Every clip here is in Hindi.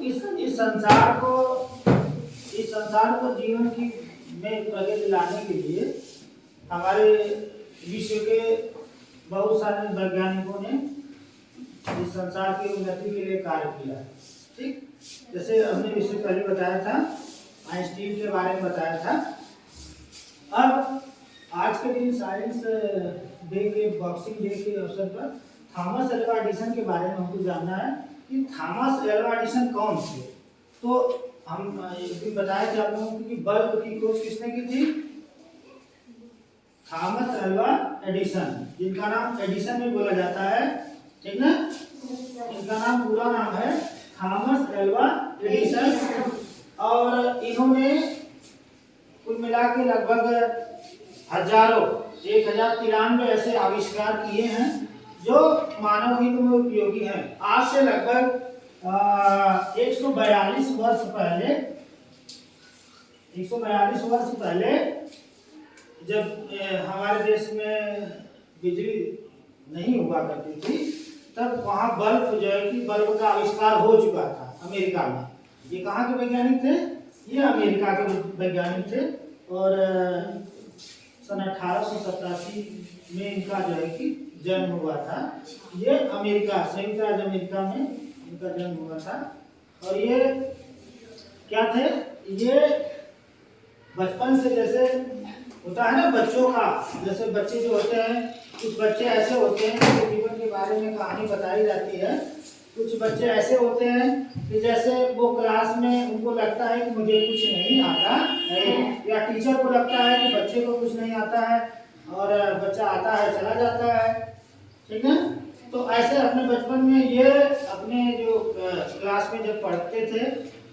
इस संसार को जीवन की में प्रगति लाने के लिए हमारे विश्व के बहुत सारे वैज्ञानिकों ने इस संसार की उन्नति के लिए कार्य किया। ठीक, जैसे हमने इससे पहले बताया था, आइंस्टीन के बारे में बताया था। अब आज के दिन साइंस डे के, बॉक्सिंग डे के अवसर पर थॉमस एल्वा एडिसन के बारे में हमको जानना है कि थॉमस एल्वा एडिसन कौन थे। तो हम भी बताया कि आप लोगों को कि बल्ब की खोज किसने की थी? थॉमस एल्वा एडिसन, जिनका नाम एडिसन में बोला जाता है, ठीक ना। इनका नाम पूरा नाम है थॉमस एल्वा एडिसन। और इन्होंने कुल मिला के लगभग हजारों 1093 ऐसे आविष्कार किए हैं जो मानव हित में उपयोगी हैं। आज से लगभग 142 वर्ष पहले, 142 वर्ष पहले जब हमारे देश में बिजली नहीं हुआ करती थी, तब वहाँ बल्ब जो है कि बल्ब का आविष्कार हो चुका था अमेरिका में। ये कहाँ के वैज्ञानिक थे? ये अमेरिका के वैज्ञानिक थे। और सन 1887 में इनका जो है कि जन्म हुआ था। ये अमेरिका, संयुक्त राज्य अमेरिका में इनका जन्म हुआ था। और ये क्या थे? ये बचपन से, जैसे होता है ना बच्चों का, जैसे बच्चे जो होते हैं, कुछ बच्चे ऐसे होते हैं कि जीवन के बारे में कहानी बताई जाती है। कुछ बच्चे ऐसे होते हैं कि जैसे वो क्लास में उनको लगता है कि मुझे कुछ नहीं आता है, या टीचर को लगता है कि बच्चे को कुछ नहीं आता है, और बच्चा आता है चला जाता है, ठीक है। तो ऐसे अपने बचपन में ये अपने जो क्लास में जब पढ़ते थे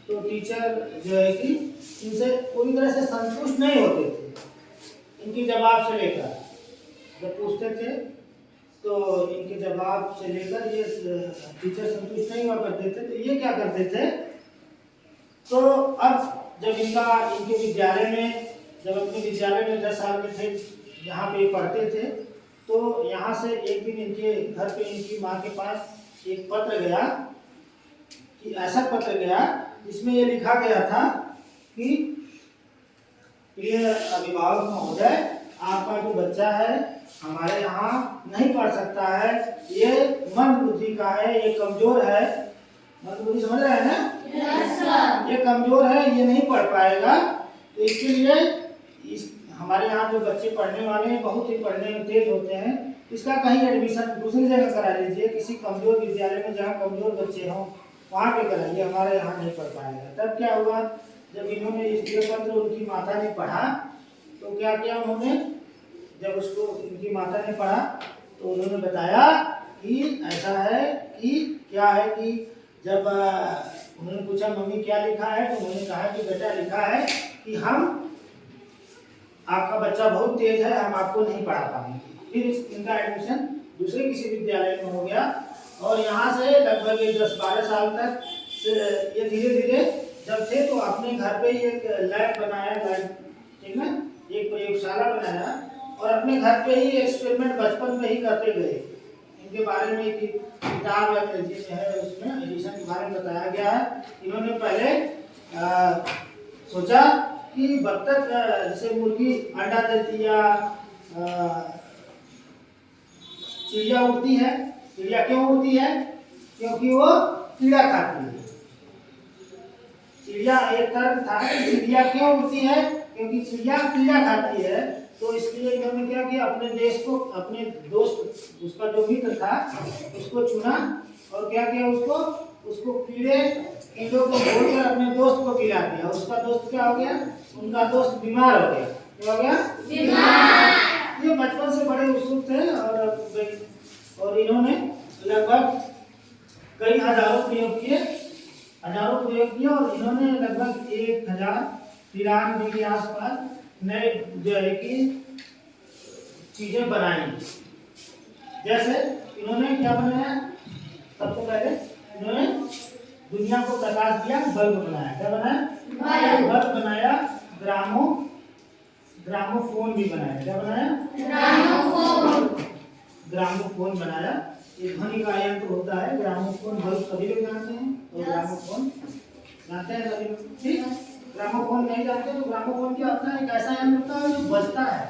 तो टीचर जो है कि इनसे पूरी तरह से संतुष्ट नहीं होते थे। इनके जवाब से लेकर जब पूछते थे तो इनके जवाब से लेकर ये टीचर संतुष्ट नहीं हुआ करते थे। तो ये क्या करते थे? तो अब जब इनके विद्यालय में, जब अपने विद्यालय में 10 साल के थे, यहाँ पे पढ़ते थे, तो यहाँ से एक दिन इनके घर पे इनकी माँ के पास एक पत्र गया, कि ऐसा पत्र गया जिसमें ये लिखा गया था कि प्रिय अभिभावक महोदय, आपका जो बच्चा है हमारे यहाँ नहीं पढ़ सकता है, ये मंद बुद्धि का है, ये कमजोर है। मंद बुद्धि समझ रहे हैं ना? yes, sir। ये कमजोर है, ये नहीं पढ़ पाएगा। तो इसके लिए हमारे यहाँ जो बच्चे पढ़ने वाले हैं, बहुत ही पढ़ने में तेज होते हैं, इसका कहीं एडमिशन दूसरी जगह करा लीजिए, किसी कमजोर विद्यालय में जहाँ कमजोर बच्चे हों वहाँ पे कराइए, हमारे यहाँ नहीं पढ़ पाएगा। तब क्या हुआ, जब इन्होंने ये पत्र उनकी माता ने पढ़ा तो क्या किया उन्होंने, जब उसको इनकी माता ने पढ़ा तो उन्होंने बताया कि ऐसा है कि क्या है कि जब उन्होंने पूछा मम्मी क्या लिखा है, तो उन्होंने कहा कि बेटा लिखा है कि हम, आपका बच्चा बहुत तेज है, हम आपको नहीं पढ़ा पाएंगे। फिर इनका एडमिशन दूसरे किसी विद्यालय में हो गया। और यहाँ से लगभग 10-12 साल तक ये धीरे धीरे जब थे तो अपने घर पे ही एक लैब बनाया, ठीक है, एक प्रयोगशाला बनाया, और अपने घर पे ही एक्सपेरिमेंट बचपन में ही करते गए। इनके बारे में एक किताब है उसमें एडिसन के बारे में बताया गया है। इन्होंने पहले सोचा कि बत्तख, जैसे मुर्गी अंडा देती या चिड़िया उड़ती है, चिड़िया क्यों उड़ती है? क्योंकि वो कीड़ा खाती है। चिड़िया, एक तर्क था कि चिड़िया क्यों उड़ती है? क्योंकि चिड़िया कीड़ा खाती है। तो इसलिए इन्होंने क्या किया, अपने देश को, अपने दोस्त, उसका जो मित्र था उसको चुना और क्या किया, उसको कीड़ों को बोलकर अपने दोस्त को खिला दिया। उसका दोस्त क्या हो गया? उनका दोस्त बीमार हो गया। क्या हो गया? बीमार। ये बचपन से बड़े उत्सुक थे और इन्होंने लगभग कई हजारों प्रयोग किए और इन्होंने लगभग 1093 के आसपास नए जो है कि चीजें बनाई। जैसे इन्होंने क्या बनाया, सबसे पहले इन्होंने दुनिया को प्रकाश दिया, बल्ब बनाया। क्या बनाया? बल्ब बनाया। ग्रामोफोन भी बनाया। क्या बनाया? ग्रामोफोन बनाया। एक ध्वनि का यंत्र होता है ग्रामोफोन, बल्ब सभी लोग जानते हैं। और ग्रामोफोन जानते हैं सभी? ठीक। ग्रामोफोन नहीं जानते तो ग्रामोफोन क्या होता है? एक ऐसा यंत्र होता है जो बजता है,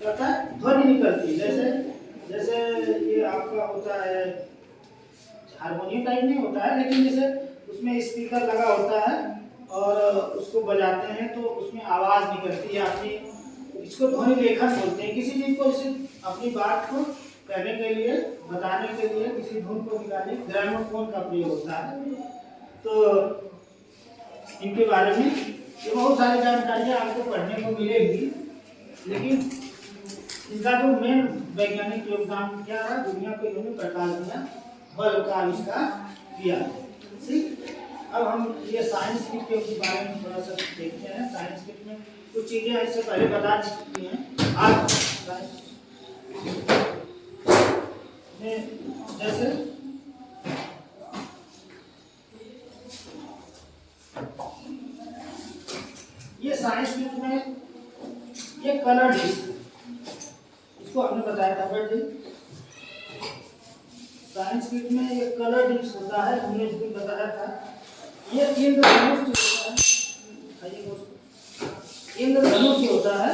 क्या होता है? ध्वनि निकलती है। जैसे जैसे ये आपका होता है हारमोनियम टाइप नहीं होता है, लेकिन जैसे उसमें स्पीकर लगा होता है और उसको बजाते हैं तो उसमें आवाज निकलती है अपनी, इसको ध्वनि लेखन बोलते हैं। किसी चीज को जैसे अपनी बात को कहने के लिए, बताने के लिए, किसी धुन को निकालने ग्रामोफोन का प्रयोग होता है। तो इनके बारे में ये बहुत सारी जानकारियाँ आपको पढ़ने को मिलेगी, लेकिन इनका जो मेन वैज्ञानिक योगदान क्या रहा? दुनिया को इन्होंने प्रकाश दिया, बल्ब का आविष्कार किया। ठीक। अब हम ये साइंस किट के बारे में थोड़ा सा देखते हैं। साइंस किट में कुछ चीजें इससे पहले बता चुकी हैं। आज साइंस में जैसे ये साइंस किट में ये कलर डिस्क, इसको हमने बताया था बेटे। साइंस किट में ये कलर डिस्क होता है, हमने इसको बताया था। ये इंद्रधनुष होता है, इंद्रधनुष होता है।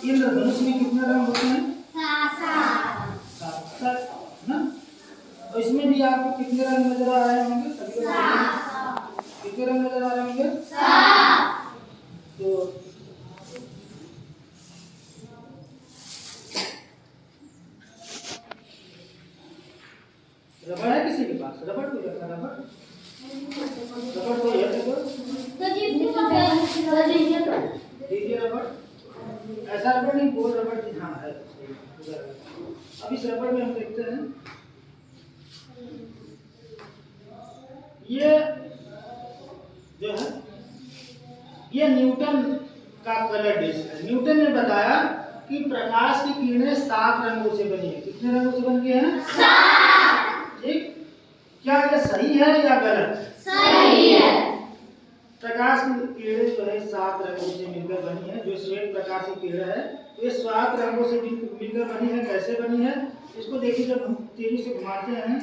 इंद्रधनुष में कितने रंग होते हैं? सात ना। और इसमें भी आपको कितने रंग नजर आ रहे होंगे? कितने रंग नजर आ रहे होंगे? तो रबड़ है किसी के पास? रबड़ को रखा, रबड़ तो ये देखो, दीजिए रबड़। ऐसा रबड़ नहीं, गोल रबड़ जी। हाँ है। अब इस रबड़ में हम देखते हैं ये जो है ये न्यूटन का कलर डिस्क है। न्यूटन ने बताया कि प्रकाश की किरणें 7 रंगों से बनी है। कितने रंगों से बनी है? 7। ठीक। क्या ये सही है या गलत? सही है। प्रकाश की किरणें जो है 7 रंगों से मिलकर बनी है। जो श्वेत प्रकाश की किरण है ये 7 रंगों से मिलकर बनी है। कैसे बनी है इसको देखिए, जब हम तेजी से घुमाते हैं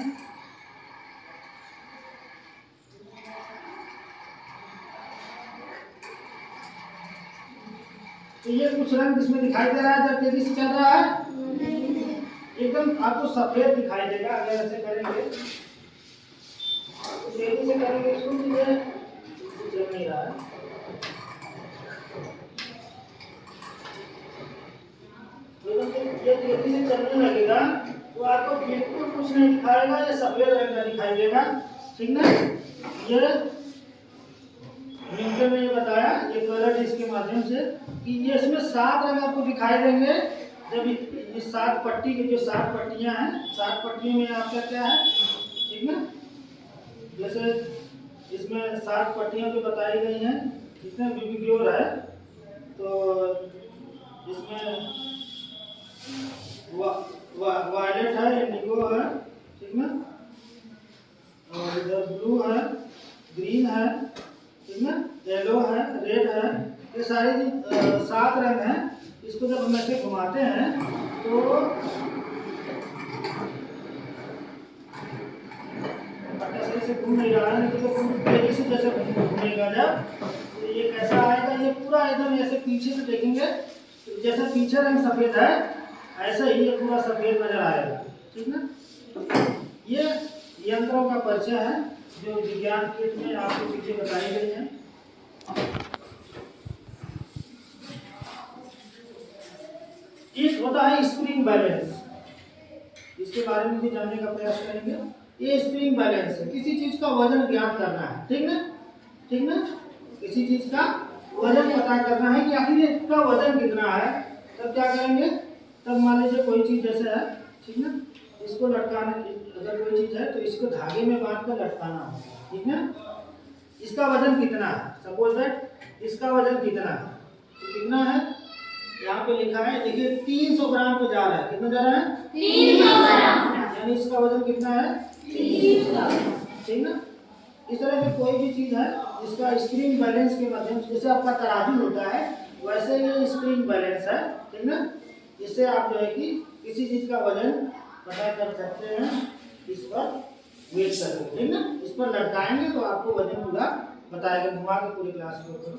तो ये कुछ रंग इसमें दिखाई दे रहा है। जब तेजी से चल रहा है एकदम आपको सफेद दिखाई देगा। अगर ऐसे करेंगे तो तेजी से करेंगे इसको, ये चल नहीं रहा है। ये तेजी से चलने लगेगा तो आपको बिल्कुल कुछ नहीं दिखाएगा, ये सफेद रंग का दिखाई देगा। ठीक ना। ये न्यूटन ने ये बताया ये कलर डिस्क के माध्यम से कि ये इसमें 7 रंग आपको दिखाई देंगे। जब इस 7 पट्टी के जो 7 पट्टियां हैं, 7 पट्टियों में आपका क्या है? ठीक ना। जैसे इसमें 7 पट्टियां जो बताई गई हैं, इसमें विविग्योर है तो इसमें वायलेट है, इंडिगो है। ठीक ना। और इधर ब्लू है, ग्रीन है, ठीक ना, येलो है, रेड है। ये सारे 7 रंग हैं। इसको जब हम ऐसे घुमाते हैं तो ऐसे घूम नहीं रहा है, तो तेजी से जैसे घूमेगा जब तो ये कैसा आएगा? ये पूरा एकदम ऐसे पीछे से देखेंगे तो जैसे पीछे रंग सफेद है ऐसा ही ये पूरा सफेद नजर आएगा। ठीक ना। ये यंत्रों का परिचय है जो विज्ञान किट में आपको पीछे बताई गई है। एक होता है स्प्रिंग बैलेंस, इसके बारे में भी जानने का प्रयास करेंगे। ये स्प्रिंग बैलेंस है, किसी चीज का वजन ज्ञात करना है। ठीक ना। ठीक ना। किसी चीज का वजन पता करना है कि आखिर इसका वजन कितना है। तब क्या करेंगे? तब मान लीजिए कोई चीज जैसे है, ठीक ना, इसको लटकाना, अगर कोई चीज है तो इसको धागे में बांध कर लटकाना है। ठीक ना। इसका वजन कितना है? सपोज दैट इसका वजन कितना है, तो कितना है यहाँ पे लिखा है, देखिए 300 ग्राम पे जा रहा है। कितना जा रहा है? 300 ग्राम। यानी इसका वजन कितना है? 300। ठीक ना। इस तरह की कोई भी चीज है जिसका स्प्रिंग बैलेंस के माध्यम से, जैसे आपका तराजू होता है वैसे ये स्प्रिंग बैलेंस है। ठीक ना। इससे आप जो है कि किसी चीज का वजन पता कर सकते हैं इस पर वेट करके, ठीक ना। इस पर लटकाएंगे तो आपको वजन पूरा बताएगा, घुमा के पूरे क्लास को करो,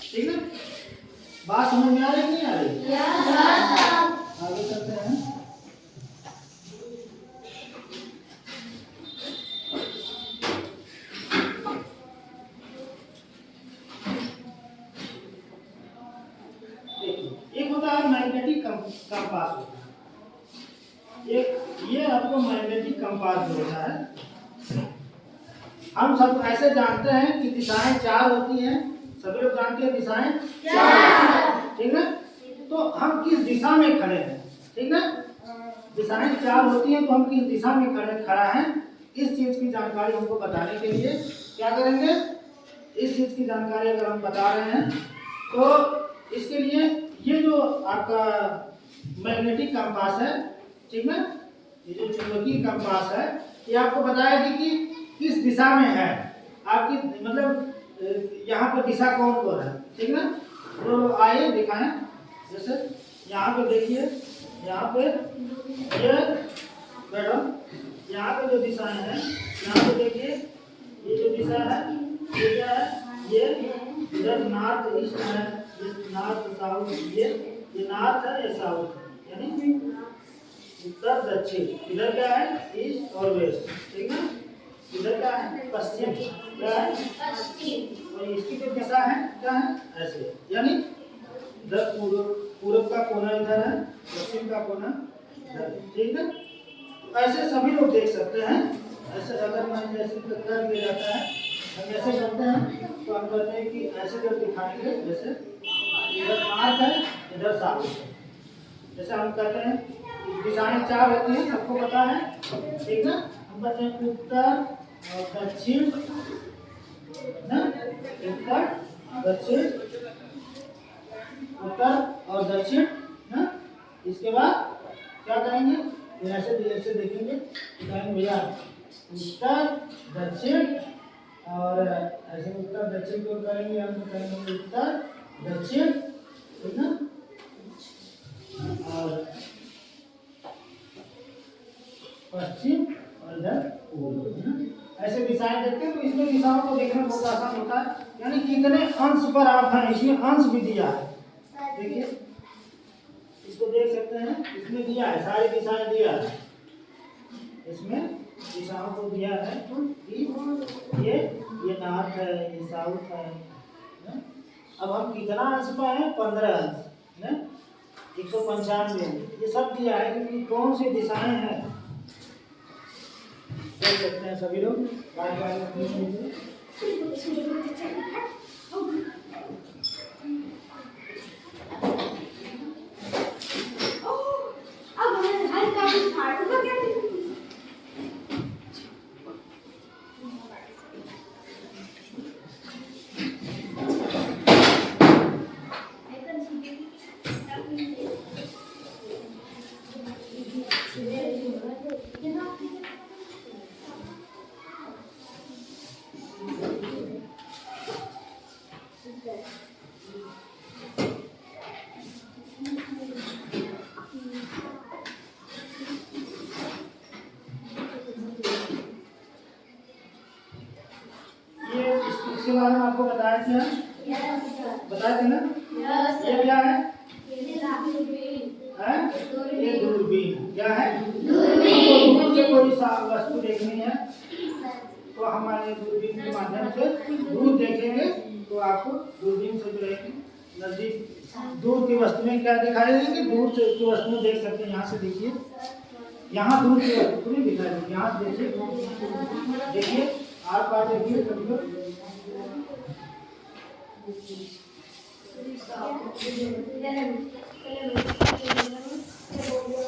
ठीक ना। बात समझ में आ रही नहीं आ रही? आगे चलते हैं। देखिए एक होता है मैग्नेटिक कंपास होता है, एक ये आपको मैग्नेटिक कंपास जो होता है, हम सब ऐसे जानते हैं कि दिशाएं 4 होती हैं, सभी लोग जानते हैं दिशाएं 4, ठीक ना। तो हम किस दिशा में खड़े हैं, ठीक ना। दिशाएं 4 होती हैं तो हम किस दिशा में खड़ा है, इस चीज की जानकारी हमको बताने के लिए क्या करेंगे, इस चीज की जानकारी अगर हम बता रहे हैं तो इसके लिए ये जो आपका मैग्नेटिक कंपास है, ठीक ना, ये जो चुंबकीय कंपास है, ये आपको बताएगी कि किस दिशा में है आपकी, मतलब यहाँ पे दिशा कौन कौन है, ठीक ना। तो आइए दिखाएं, जैसे यहाँ पे देखिए, यहाँ पे ये मैडम, यहाँ पे जो दिशाएं हैं, यहाँ पे देखिए ये जो दिशा है ये क्या है, ये इधर नॉर्थ ईस्ट है, ये नॉर्थ साउथ, ये नॉर्थ है, ये साउथ है, यानी उत्तर दक्षिण। इधर क्या है, ईस्ट और वेस्ट, ठीक ना। इधर क्या है, पश्चिम, क्या है पश्चिम, और इसकी जो दिशा है क्या है, ऐसे, यानी इधर पूर्व का कोना इधर है, पश्चिम का कोना इधर, ठीक है। तो ऐसे सभी लोग देख सकते हैं, ऐसे अगर मान जैसे कर दिया जाता है, हम ऐसे करते हैं तो हम कहते हैं कि ऐसे जब दिखाएंगे, जैसे इधर नॉर्थ है, इधर साउथ है, जैसे हम कहते हैं दिशाएं 4 होती हैं, सबको पता है, ठीक ना। हम कहते हैं उत्तर और दक्षिण ना, उत्तर दक्षिण, उत्तर और दक्षिण ना। इसके बाद क्या करेंगे, ऐसे देखेंगे, कहेंगे भैया उत्तर दक्षिण, और ऐसे उत्तर दक्षिण को करेंगे, हम करेंगे उत्तर दक्षिण, ठीक ना, और पश्चिम और इधर पूर्व, ऐसे दिशाएं देखते हैं। तो इसमें दिशाओं को देखना बहुत आसान होता है, यानी कितने अंश पर आप हैं, इसमें अंश भी दिया है, देखिए इसको देख सकते हैं, इसमें दिया है, सारी दिशाएं दिया है, इसमें दिशाओं को दिया है कि ये नॉर्थ है, ये साउथ है ना? अब हम कितना अंश पर हैं, 15 अंश ना, 195, ये सब दिया है कि कौन सी दिशाएं हैं, देख सकते हैं सभी लोग। इसके बारे में आपको बताया क्या, बताया थे ना, ये क्या है, ये दूरबीन, क्या है, दूरबीन। दूर से कोई वस्तु देखनी है तो हमारे दूरबीन के माध्यम से दूर देखेंगे, तो आपको दूरबीन से जो है नजदीक दूर की वस्तुएं क्या दिखाई देंगी, दूर से की वस्तुएं देख सकते हैं। यहाँ से देखिए, यहाँ दूर की वस्तुएं दिखाई देंगी, यहाँ देखिए आर पार देखिए, कभी